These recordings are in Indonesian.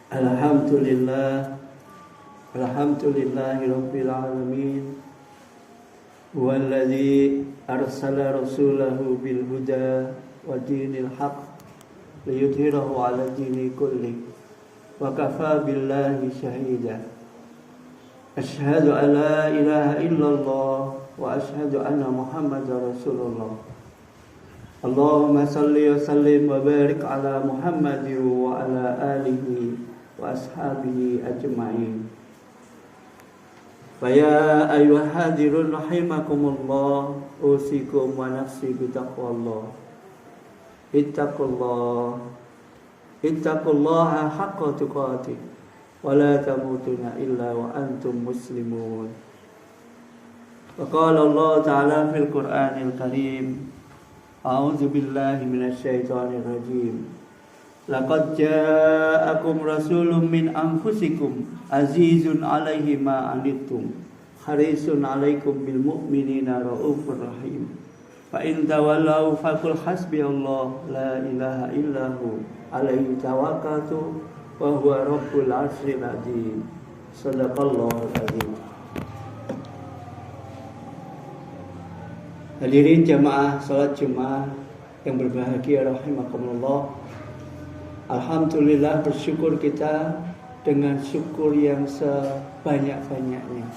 Alhamdulillahi Rabbil Alamin. Huwallazi arsala rasulahu bil huda wa dinil haq liyudhhirahu ala dini kulli wa kafa billahi shahida. Ashhadu an la ilaha illallah wa ashhadu anna Muhammadar Rasulullah. Allahumma salli wa sallim wa barik ala Muhammadin wa ala alihi wa ashabihi ajma'in. Faya ayyuhal hadirun rahimakumullah, usikum wa nafsi bitaqwallah. Ittaqullaha haqqa tuqatih wa la tamutunna illa wa antum muslimun. Wa qala Allah ta'ala fil Qur'anil Karim, a'udzu billahi minasy syaithanir rajim. Laqad ja'akum rasulun min anfusikum azizun 'alaihi ma 'anittum harisun 'alaikum bil mu'minina raufur rahim. Fa in tawallaw faqul hasbiyallahu la ilaha illahu 'alaihi tawakkaltu wa huwa rabbul 'arsyil 'azim. Shadaqallahul 'azim. Hadirin jamaah salat Jumat yang berbahagia rahimakumullah. Alhamdulillah, bersyukur kita dengan syukur yang sebanyak-banyaknya.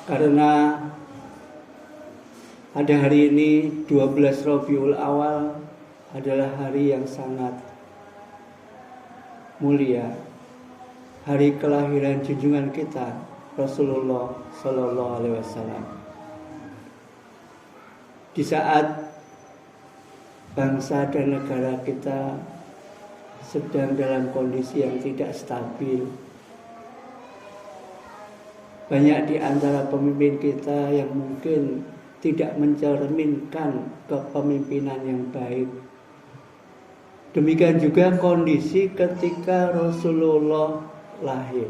Karena pada hari ini 12 Rabiul Awal adalah hari yang sangat mulia. Hari kelahiran junjungan kita Rasulullah Sallallahu Alaihi Wasallam. Di saat bangsa dan negara kita sedang dalam kondisi yang tidak stabil, banyak di antara pemimpin kita yang mungkin tidak mencerminkan kepemimpinan yang baik. Demikian juga kondisi ketika Rasulullah lahir,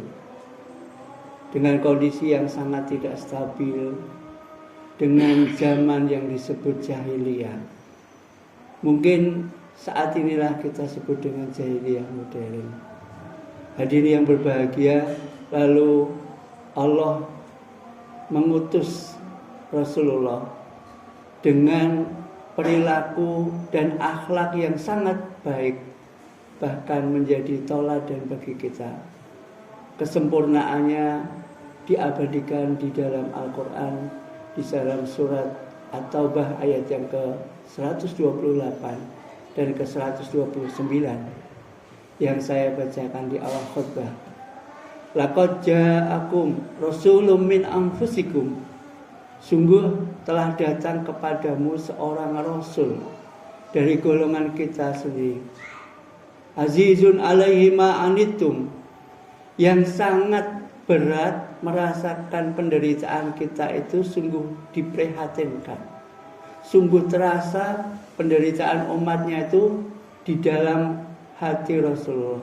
dengan kondisi yang sangat tidak stabil, dengan zaman yang disebut jahiliyah. Mungkin saat inilah kita sebut dengan jahiliyah modern. Hadirin yang berbahagia, lalu Allah mengutus Rasulullah dengan perilaku dan akhlak yang sangat baik, bahkan menjadi teladan bagi kita. Kesempurnaannya diabadikan di dalam Al-Quran, di dalam surat At-Taubah ayat yang ke-128 dan ke-129 yang saya bacakan di awal khutbah. Laqad ja'akum rasulun min anfusikum, sungguh telah datang kepadamu seorang rasul dari golongan kita sendiri. Azizun 'alaihi ma 'anittum, yang sangat berat merasakan penderitaan kita itu sungguh diprihatinkan. Sungguh terasa penderitaan umatnya itu di dalam hati Rasulullah.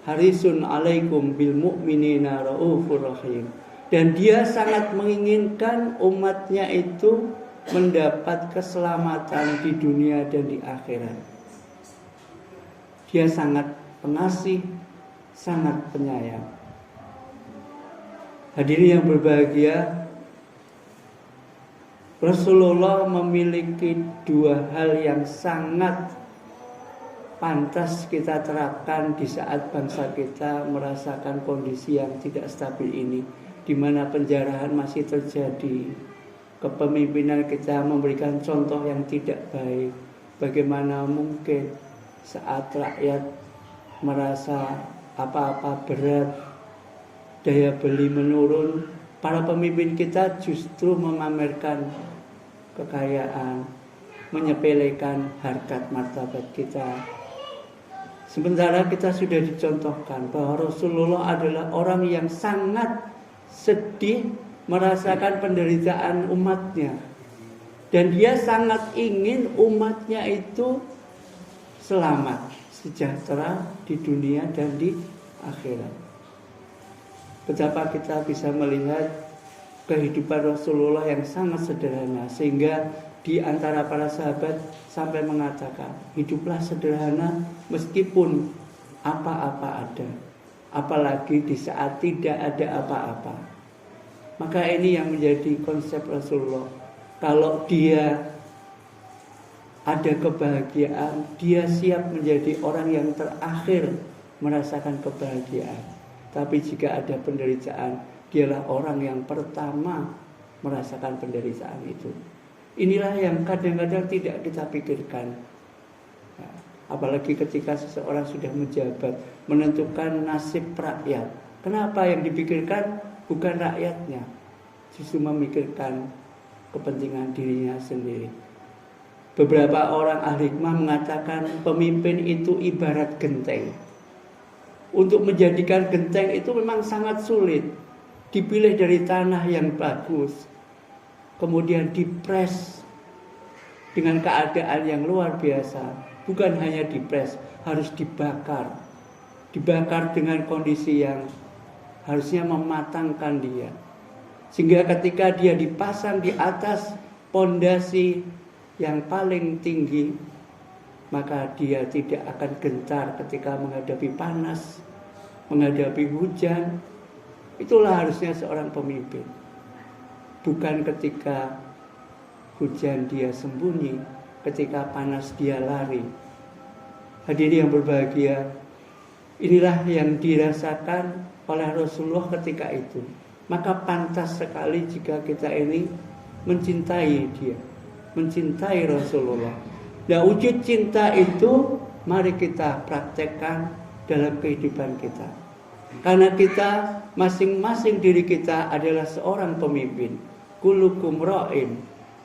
Harisun 'alaikum bil mu'minina raufur rahim. Dan dia sangat menginginkan umatnya itu mendapat keselamatan di dunia dan di akhirat. Dia sangat pengasih, sangat penyayang. Hadirin yang berbahagia, Rasulullah memiliki dua hal yang sangat pantas kita terapkan di saat bangsa kita merasakan kondisi yang tidak stabil ini, di mana penjarahan masih terjadi, kepemimpinan kita memberikan contoh yang tidak baik. Bagaimana mungkin saat rakyat merasa apa-apa berat, daya beli menurun, para pemimpin kita justru memamerkan kekayaan, menyepelekan harkat martabat kita. Sementara kita sudah dicontohkan bahwa Rasulullah adalah orang yang sangat sedih merasakan penderitaan umatnya. Dan dia sangat ingin umatnya itu selamat, sejahtera di dunia dan di akhirat. Betapa kita bisa melihat kehidupan Rasulullah yang sangat sederhana, sehingga di antara para sahabat sampai mengatakan, hiduplah sederhana meskipun apa-apa ada, apalagi di saat tidak ada apa-apa. Maka ini yang menjadi konsep Rasulullah. Kalau dia ada kebahagiaan, dia siap menjadi orang yang terakhir merasakan kebahagiaan. Tapi jika ada penderitaan, dialah orang yang pertama merasakan penderitaan itu. Inilah yang kadang-kadang tidak kita pikirkan. Apalagi ketika seseorang sudah menjabat, menentukan nasib rakyat. Kenapa yang dipikirkan bukan rakyatnya, justru memikirkan kepentingan dirinya sendiri. Beberapa orang ahli hikmah mengatakan pemimpin itu ibarat genteng. Untuk menjadikan genteng itu memang sangat sulit. Dipilih dari tanah yang bagus, kemudian dipres dengan keadaan yang luar biasa. Bukan hanya dipres, harus dibakar. Dibakar dengan kondisi yang harusnya mematangkan dia. Sehingga ketika dia dipasang di atas pondasi yang paling tinggi, maka dia tidak akan gentar ketika menghadapi panas, menghadapi hujan. Itulah harusnya seorang pemimpin. Bukan ketika hujan dia sembunyi, ketika panas dia lari. Hadirin yang berbahagia, inilah yang dirasakan oleh Rasulullah ketika itu. Maka pantas sekali jika kita ini mencintai dia, mencintai Rasulullah. Nah, wujud cinta itu mari kita praktekkan dalam kehidupan kita. Karena kita, masing-masing diri kita adalah seorang pemimpin. Kullukum ra'in.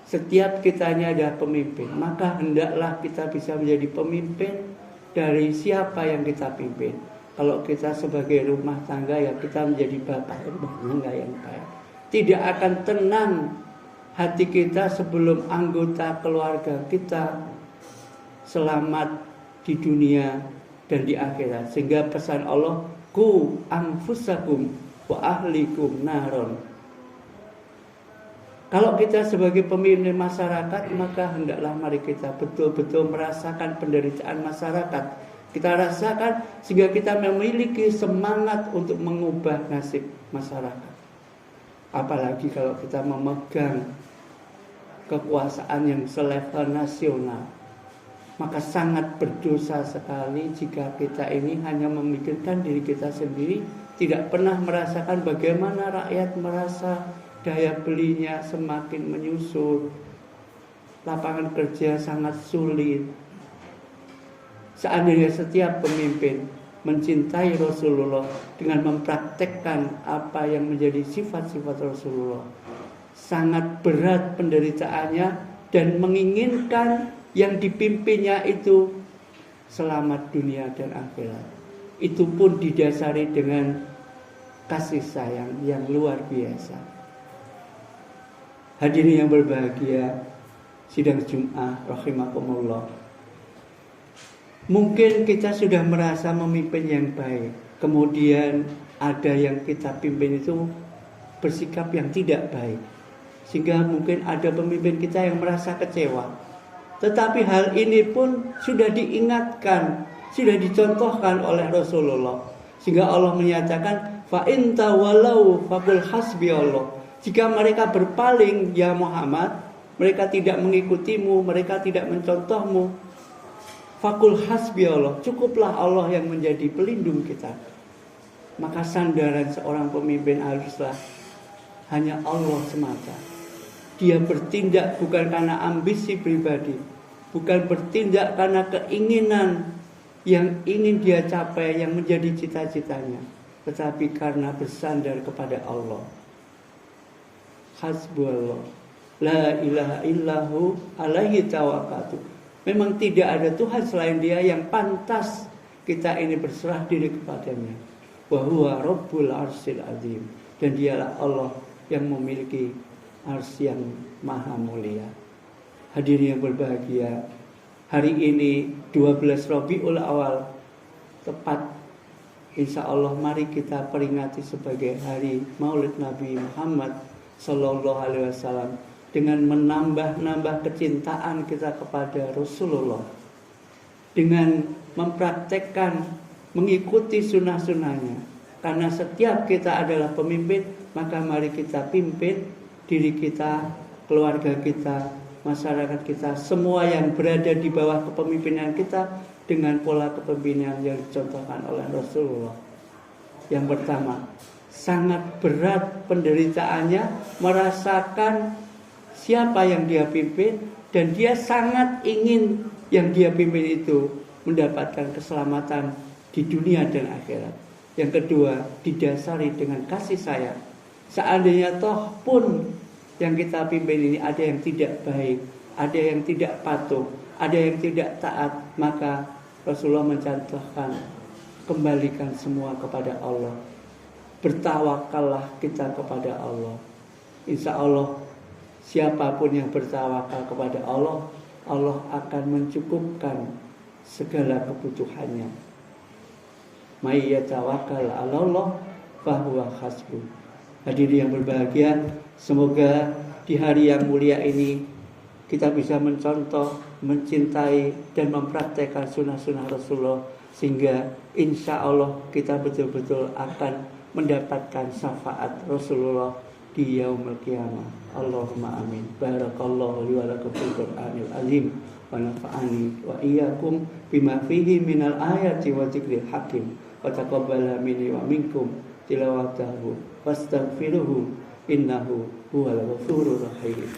Setiap kitanya adalah pemimpin. Maka hendaklah kita bisa menjadi pemimpin dari siapa yang kita pimpin. Kalau kita sebagai rumah tangga, ya kita menjadi bapak rumah tangga yang baik. Tidak akan tenang hati kita sebelum anggota keluarga kita selamat di dunia dan di akhirat. Sehingga pesan Allah, ku anfusakum wa ahlikum naron. Kalau kita sebagai pemimpin masyarakat, maka hendaklah mari kita betul-betul merasakan penderitaan masyarakat. Kita rasakan sehingga kita memiliki semangat untuk mengubah nasib masyarakat. Apalagi kalau kita memegang kekuasaan yang selevel nasional, maka sangat berdosa sekali jika kita ini hanya memikirkan diri kita sendiri, tidak pernah merasakan bagaimana rakyat merasa daya belinya semakin menyusut, lapangan kerja sangat sulit. Seandainya setiap pemimpin mencintai Rasulullah dengan mempraktekkan apa yang menjadi sifat-sifat Rasulullah, sangat berat penderitaannya dan menginginkan yang dipimpinnya itu selamat dunia dan akhirat. Itu pun didasari dengan kasih sayang yang luar biasa. Hadirin yang berbahagia, sidang Jumat rahimakumullah. Mungkin kita sudah merasa memimpin yang baik, kemudian ada yang kita pimpin itu bersikap yang tidak baik, sehingga mungkin ada pemimpin kita yang merasa kecewa. Tetapi hal ini pun sudah diingatkan, sudah dicontohkan oleh Rasulullah, sehingga Allah menyatakan fa in tawalau faqul hasbiyallah. Jika mereka berpaling, ya Muhammad, mereka tidak mengikutimu, mereka tidak mencontohmu, faqul hasbiyallah, cukuplah Allah yang menjadi pelindung kita. Maka sandaran seorang pemimpin haruslah hanya Allah semata. Dia bertindak bukan karena ambisi pribadi, bukan bertindak karena keinginan yang ingin dia capai, yang menjadi cita-citanya, tetapi karena bersandar kepada Allah. Hasbunallah, la ilaha illahu alaihi tawakkaltu. Memang tidak ada Tuhan selain Dia yang pantas kita ini berserah diri kepadanya. Wa huwa rabbul arsyil azim. Dan Dialah Allah yang memiliki arsy yang maha mulia. Hadirin yang berbahagia, hari ini 12 Rabiul Awal, tepat insya Allah mari kita peringati sebagai hari Maulid Nabi Muhammad Sallallahu Alaihi Wasallam, dengan menambah kecintaan kita kepada Rasulullah, dengan mempraktekkan mengikuti sunnah-sunnahnya. Karena setiap kita adalah pemimpin, maka mari kita pimpin diri kita, keluarga kita, masyarakat kita, semua yang berada di bawah kepemimpinan kita dengan pola kepemimpinan yang dicontohkan oleh Rasulullah. Yang pertama, sangat berat penderitaannya merasakan siapa yang dia pimpin, dan dia sangat ingin yang dia pimpin itu mendapatkan keselamatan di dunia dan akhirat. Yang kedua, didasari dengan kasih sayang. Seandainya toh pun yang kita pimpin ini ada yang tidak baik, ada yang tidak patuh, ada yang tidak taat, maka Rasulullah mencontohkan, kembalikan semua kepada Allah. Bertawakallah kita kepada Allah. Insya Allah siapapun yang bertawakal kepada Allah, Allah akan mencukupkan segala kebutuhannya. May yatawakkal 'ala Allah fahuwa hasbuh. Hadirin yang berbahagia, semoga di hari yang mulia ini kita bisa mencontoh, mencintai dan mempraktekkan sunnah-sunnah Rasulullah, sehingga insya Allah kita betul-betul akan mendapatkan syafaat Rasulullah di yaumul qiyamah. Allahumma amin. Barakallahu li wa lakum fil Qur'anil azim wa nafa'ani wa iyyakum bima fihi minal ayati wa dzikril hakim. Wa taqabbala minni wa minkum tilawatahu wastaghfiruhu innahu huwal ghafurur rahim.